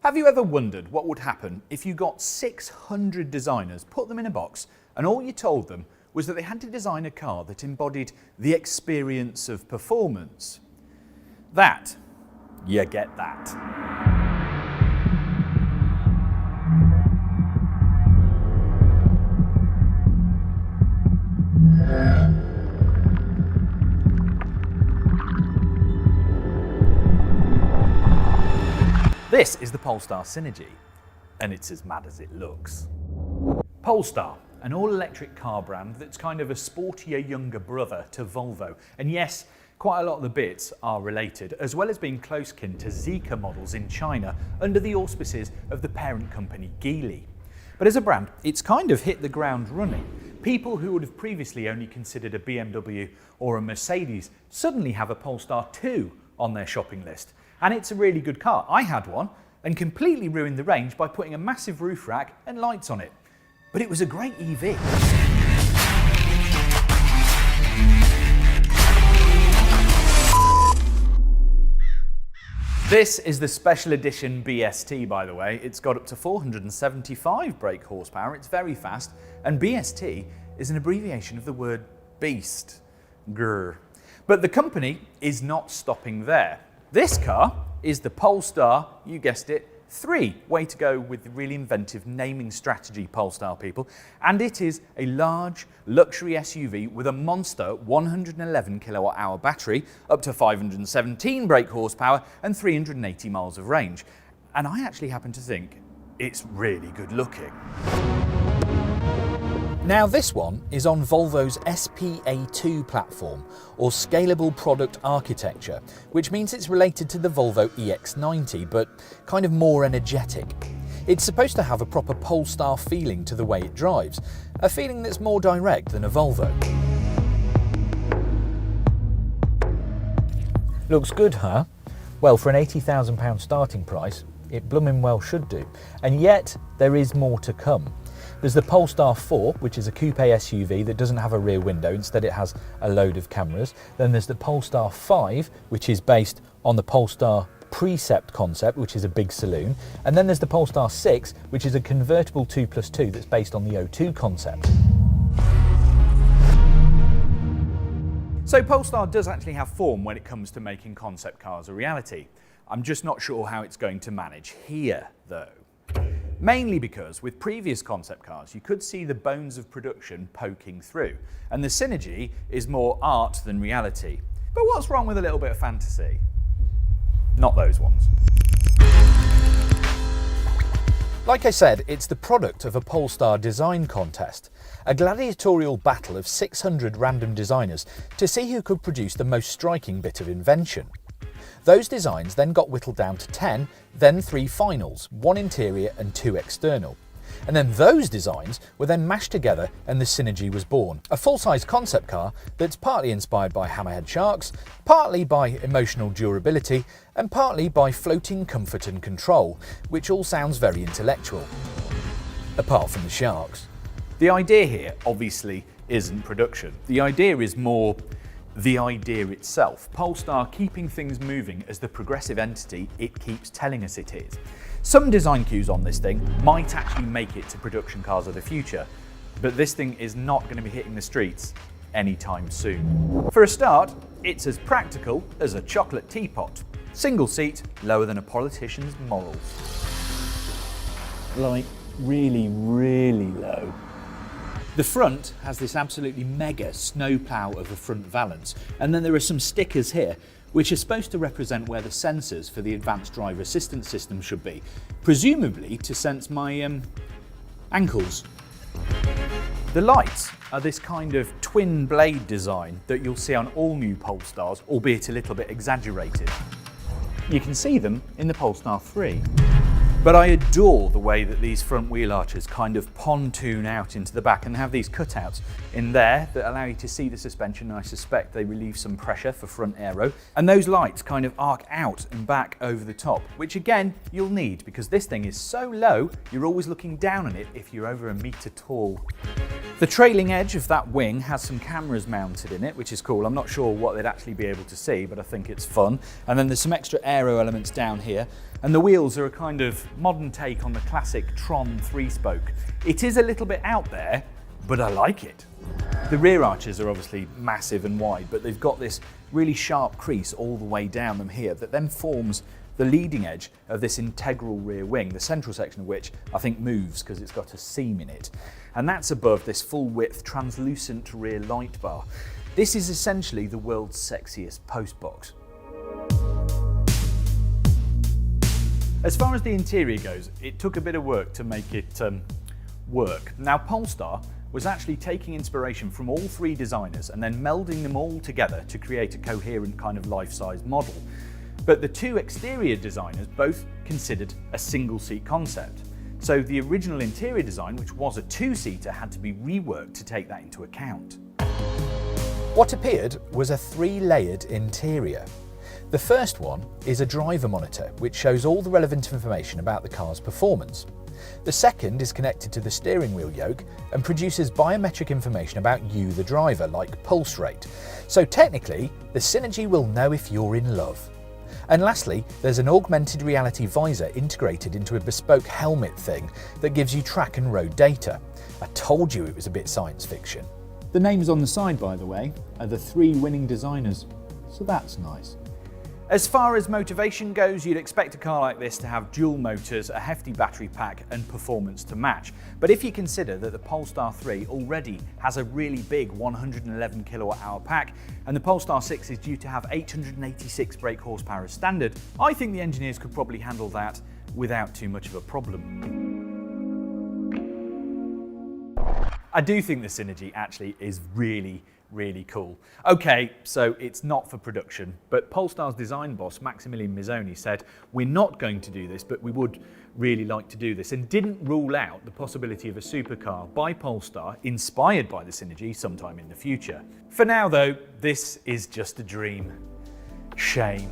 Have you ever wondered what would happen if you got 600 designers, put them in a box, and all you told them was that they had to design a car that embodied the experience of performance? You get that. This is the Polestar Synergy, and it's as mad as it looks. Polestar, an all-electric car brand that's kind of a sportier younger brother to Volvo. And yes, quite a lot of the bits are related, as well as being close kin to Zeekr models in China under the auspices of the parent company Geely. But as a brand, it's kind of hit the ground running. People who would have previously only considered a BMW or a Mercedes suddenly have a Polestar 2 on their shopping list. And it's a really good car. I had one and completely ruined the range by putting a massive roof rack and lights on it. But it was a great EV. This is the special edition BST, by the way. It's got up to 475 brake horsepower, it's very fast, and BST is an abbreviation of the word beast. Grr. But the company is not stopping there. This car is the Polestar, you guessed it, 3. Way to go with the really inventive naming strategy, Polestar people. And it is a large luxury SUV with a monster 111 kilowatt-hour battery, up to 517 brake horsepower and 380 miles of range. And I actually happen to think it's really good looking. Now this one is on Volvo's SPA2 platform, or Scalable Product Architecture, which means it's related to the Volvo EX90, but kind of more energetic. It's supposed to have a proper Polestar feeling to the way it drives, a feeling that's more direct than a Volvo. Looks good, huh? Well, for an £80,000 starting price, it blooming well should do. And yet, there is more to come. There's the Polestar 4, which is a coupe SUV that doesn't have a rear window, instead it has a load of cameras. Then there's the Polestar 5, which is based on the Polestar Precept concept, which is a big saloon. And then there's the Polestar 6, which is a convertible 2+2 that's based on the O2 concept. So Polestar does actually have form when it comes to making concept cars a reality. I'm just not sure how it's going to manage here, though. Mainly because with previous concept cars, you could see the bones of production poking through, and the Synergy is more art than reality. But what's wrong with a little bit of fantasy? Not those ones. Like I said, it's the product of a Polestar design contest, a gladiatorial battle of 600 random designers to see who could produce the most striking bit of invention. Those designs then got whittled down to 10, then 3 finals, 1 interior and 2 external. And then those designs were then mashed together and the Synergy was born. A full-size concept car that's partly inspired by hammerhead sharks, partly by emotional durability, and partly by floating comfort and control, which all sounds very intellectual. Apart from the sharks. The idea here, obviously, isn't production. The idea is more the idea itself. Polestar keeping things moving as the progressive entity it keeps telling us it is. Some design cues on this thing might actually make it to production cars of the future, but this thing is not going to be hitting the streets anytime soon. For a start, it's as practical as a chocolate teapot. Single seat, lower than a politician's morals. Like, really, really low. The front has this absolutely mega snowplow of a front valance, and then there are some stickers here which are supposed to represent where the sensors for the advanced driver assistance system should be, presumably to sense my ankles. The lights are this kind of twin blade design that you'll see on all new Polestars, albeit a little bit exaggerated. You can see them in the Polestar 3. But I adore the way that these front wheel arches kind of pontoon out into the back and have these cutouts in there that allow you to see the suspension, and I suspect they relieve some pressure for front aero. And those lights kind of arc out and back over the top, which again, you'll need because this thing is so low, you're always looking down on it if you're over 1 meter tall. The trailing edge of that wing has some cameras mounted in it, which is cool. I'm not sure what they'd actually be able to see, but I think it's fun. And then there's some extra aero elements down here. And the wheels are a kind of modern take on the classic Tron 3-spoke. It is a little bit out there, but I like it. The rear arches are obviously massive and wide, but they've got this really sharp crease all the way down them here that then forms the leading edge of this integral rear wing, the central section of which I think moves because it's got a seam in it. And that's above this full-width translucent rear light bar. This is essentially the world's sexiest postbox. As far as the interior goes, it took a bit of work to make it work. Now, Polestar was actually taking inspiration from all three designers and then melding them all together to create a coherent kind of life-size model. But the two exterior designers both considered a single-seat concept. So the original interior design, which was a two-seater, had to be reworked to take that into account. What appeared was a three-layered interior. The first one is a driver monitor, which shows all the relevant information about the car's performance. The second is connected to the steering wheel yoke and produces biometric information about you, the driver, like pulse rate. So technically, the Synergy will know if you're in love. And lastly, there's an augmented reality visor integrated into a bespoke helmet thing that gives you track and road data. I told you it was a bit science fiction. The names on the side, by the way, are the three winning designers, so that's nice. As far as motivation goes, you'd expect a car like this to have dual motors, a hefty battery pack and performance to match. But if you consider that the Polestar 3 already has a really big 111 kilowatt-hour pack and the Polestar 6 is due to have 886 brake horsepower as standard, I think the engineers could probably handle that without too much of a problem. I do think the Synergy actually is really cool. Okay, so it's not for production, but Polestar's design boss, Maximilian Mizzoni, said, "We're not going to do this, but we would really like to do this," and didn't rule out the possibility of a supercar by Polestar inspired by the Synergy sometime in the future. For now, though, this is just a dream. Shame.